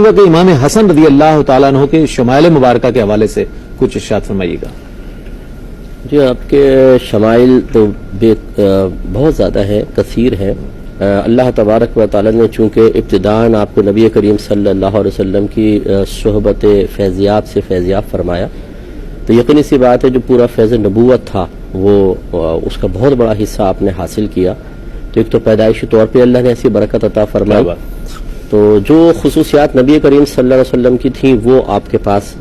کہ امام حسن رضی اللہ تعالیٰ عنہ کے شمائل مبارکہ کے حوالے سے کچھ ارشاد فرمائیے گا۔ جی، آپ کے شمائل تو بہت زیادہ ہے، کثیر ہے۔ اللہ تبارک و تعالیٰ نے چونکہ ابتداءً آپ کو نبی کریم صلی اللہ علیہ وسلم کی صحبت فیضیاب سے فیضیاب فرمایا، تو یقینی سی بات ہے جو پورا فیض نبوت تھا وہ اس کا بہت بڑا حصہ آپ نے حاصل کیا۔ تو ایک تو پیدائشی طور پہ اللہ نے ایسی برکت عطا فرمائی، تو جو خصوصیات نبی کریم صلی اللہ علیہ وسلم کی تھیں وہ آپ کے پاس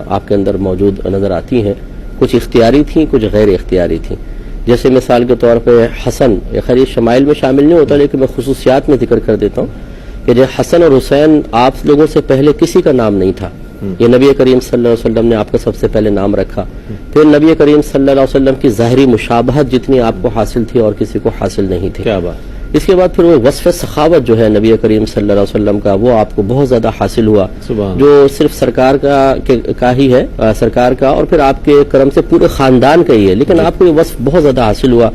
آپ کے اندر موجود نظر آتی ہیں۔ کچھ اختیاری تھیں، کچھ غیر اختیاری تھیں۔ جیسے مثال کے طور پہ حسن، خیر یہ شمائل میں شامل نہیں ہوتا لیکن میں خصوصیات میں ذکر کر دیتا ہوں کہ جو حسن اور حسین آپ لوگوں سے پہلے کسی کا نام نہیں تھا، یہ نبی کریم صلی اللہ علیہ وسلم نے آپ کا سب سے پہلے نام رکھا۔ پھر نبی کریم صلی اللہ علیہ وسلم کی ظاہری مشابہت جتنی آپ کو حاصل تھی اور کسی کو حاصل نہیں تھی۔ کیا بات۔ اس کے بعد پھر وہ وصف سخاوت جو ہے نبی کریم صلی اللہ علیہ وسلم کا، وہ آپ کو بہت زیادہ حاصل ہوا، جو صرف سرکار کا ہی ہے، سرکار کا اور پھر آپ کے کرم سے پورے خاندان کا ہی ہے، لیکن آپ کو یہ وصف بہت زیادہ حاصل ہوا۔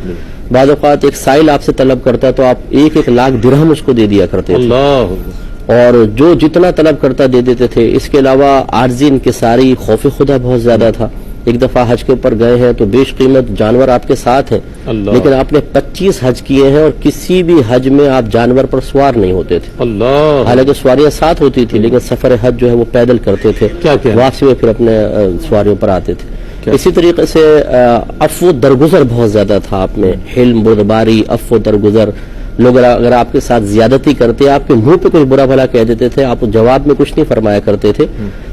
بعض اوقات ایک سائل آپ سے طلب کرتا تو آپ 1-1 لاکھ درہم اس کو دے دیا کرتے تھے، اور جو جتنا طلب کرتا دے دیتے تھے۔ اس کے علاوہ عارضی انکساری، خوف خدا بہت زیادہ تھا۔ ایک دفعہ حج کے اوپر گئے ہیں تو بیش قیمت جانور آپ کے ساتھ ہیں، لیکن آپ نے 25 حج کیے ہیں اور کسی بھی حج میں آپ جانور پر سوار نہیں ہوتے تھے۔ حالانکہ سواریاں ساتھ ہوتی تھی لیکن سفر حج جو ہے وہ پیدل کرتے تھے، واپسی میں پھر اپنے سواریوں پر آتے تھے۔ اسی طریقے سے عفو درگزر بہت زیادہ تھا آپ میں، حلم، بردباری، عفو درگزر۔ لوگ اگر آپ کے ساتھ زیادتی کرتے، آپ کے منہ پہ کچھ برا بھلا کہہ دیتے تھے، آپ جواب میں کچھ نہیں فرمایا کرتے تھے۔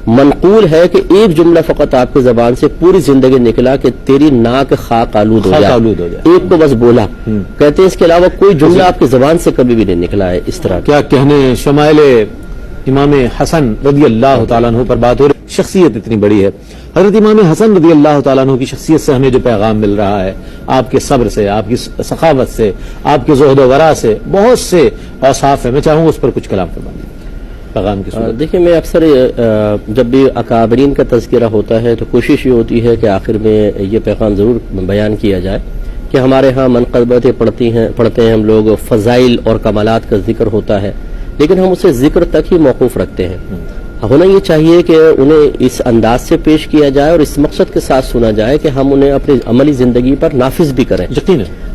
منقول ہے کہ ایک جملہ فقط آپ کی زبان سے پوری زندگی نکلا کہ تیری ناک خاک آلود ہو جائے، ایک کو بس بولا، کہتے ہیں اس کے علاوہ کوئی جملہ آپ کی زبان سے کبھی بھی نہیں نکلا ہے اس طرح۔ کیا کہنے شمائل امام حسن رضی اللہ تعالیٰ عنہ پر بات ہو رہی، شخصیت اتنی بڑی ہے۔ حضرت امام حسن رضی اللہ تعالیٰ عنہ کی شخصیت سے ہمیں جو پیغام مل رہا ہے، آپ کے صبر سے، آپ کی سخاوت سے، آپ کے زہد و ورع سے، بہت سے اوصاف ہیں، میں چاہوں گا اس پر کچھ کلام فرمائیے پیغام کی صورت۔ دیکھیں، میں اکثر جب بھی اکابرین کا تذکرہ ہوتا ہے تو کوشش یہ ہوتی ہے کہ آخر میں یہ پیغام ضرور بیان کیا جائے کہ ہمارے ہاں منقبتیں پڑھتے ہیں ہم لوگ، فضائل اور کمالات کا ذکر ہوتا ہے، لیکن ہم اسے ذکر تک ہی موقوف رکھتے ہیں۔ ہونا یہ چاہیے کہ انہیں اس انداز سے پیش کیا جائے اور اس مقصد کے ساتھ سنا جائے کہ ہم انہیں اپنی عملی زندگی پر نافذ بھی کریں۔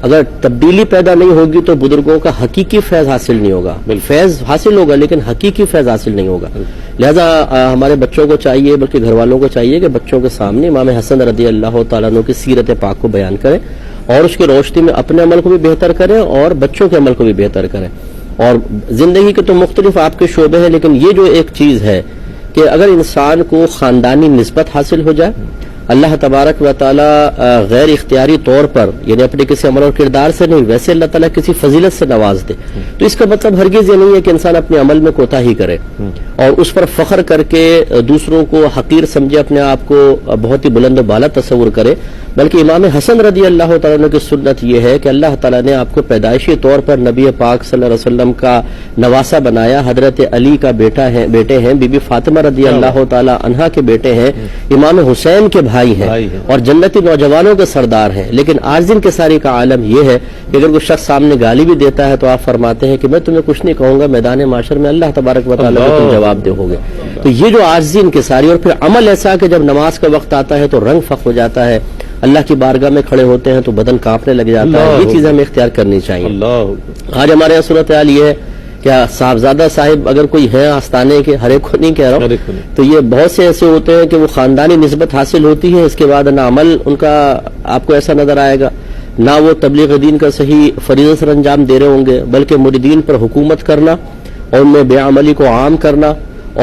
اگر تبدیلی پیدا نہیں ہوگی تو بزرگوں کا حقیقی فیض حاصل نہیں ہوگا، فیض حاصل ہوگا لیکن حقیقی فیض حاصل نہیں ہوگا۔ لہذا ہمارے بچوں کو چاہیے، بلکہ گھر والوں کو چاہیے کہ بچوں کے سامنے امام حسن رضی اللہ تعالیٰ عنہ کی سیرت پاک کو بیان کریں اور اس کی روشنی میں اپنے عمل کو بھی بہتر کریں اور بچوں کے عمل کو بھی بہتر کریں۔ اور زندگی کے تو مختلف آپ کے شعبے ہیں، لیکن یہ جو ایک چیز ہے کہ اگر انسان کو خاندانی نسبت حاصل ہو جائے، اللہ تبارک و تعالی غیر اختیاری طور پر، یعنی اپنے کسی عمل اور کردار سے نہیں، ویسے اللہ تعالیٰ کسی فضیلت سے نواز دے، تو اس کا مطلب ہرگز یہ نہیں ہے کہ انسان اپنے عمل میں کوتاہی کرے اور اس پر فخر کر کے دوسروں کو حقیر سمجھے، اپنے آپ کو بہت ہی بلند و بالا تصور کرے، بلکہ امام حسن رضی اللہ تعالیٰ عنہ کی سنت یہ ہے کہ اللہ تعالیٰ نے آپ کو پیدائشی طور پر نبی پاک صلی اللہ علیہ وسلم کا نواسا بنایا، حضرت علی کا بیٹے ہیں، بی بی فاطمہ رضی اللہ تعالیٰ عنہا کے بیٹے ہیں، امام حسین کے بھائی ہیں اور جنتی نوجوانوں کے سردار ہیں۔ لیکن عارض انکساری کا عالم یہ ہے کہ اگر کوئی شخص سامنے گالی بھی دیتا ہے تو آپ فرماتے ہیں کہ میں تمہیں کچھ نہیں کہوں گا، میدان معاشر میں اللہ تبارک و تعالیٰ کو تم جواب دے ہوگے۔ تو یہ جو عارضی انکساری، اور پھر عمل ایسا کہ جب نماز کا وقت آتا ہے تو رنگ فخ ہو جاتا ہے، اللہ کی بارگاہ میں کھڑے ہوتے ہیں تو بدن کانپنے لگ جاتا ہے، یہ چیزیں ہمیں اختیار کرنی چاہیے۔ آج ہمارے یہاں صورتحال یہ ہے کہ صاحبزادہ صاحب اگر کوئی ہے آستانے کے، ہر ایک کو نہیں کہہ رہا ہوں، تو یہ بہت سے ایسے ہوتے ہیں کہ وہ خاندانی نسبت حاصل ہوتی ہے، اس کے بعد نہ عمل ان کا آپ کو ایسا نظر آئے گا، نہ وہ تبلیغ دین کا صحیح فریضہ سر انجام دے رہے ہوں گے، بلکہ مریدین پر حکومت کرنا اور ان میں بے عملی کو عام کرنا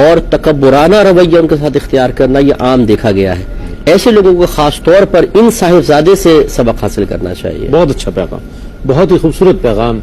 اور تکبرانہ رویہ ان کے ساتھ اختیار کرنا، یہ عام دیکھا گیا ہے۔ ایسے لوگوں کو خاص طور پر ان صاحبزادے سے سبق حاصل کرنا چاہیے۔ بہت اچھا پیغام، بہت ہی خوبصورت پیغام۔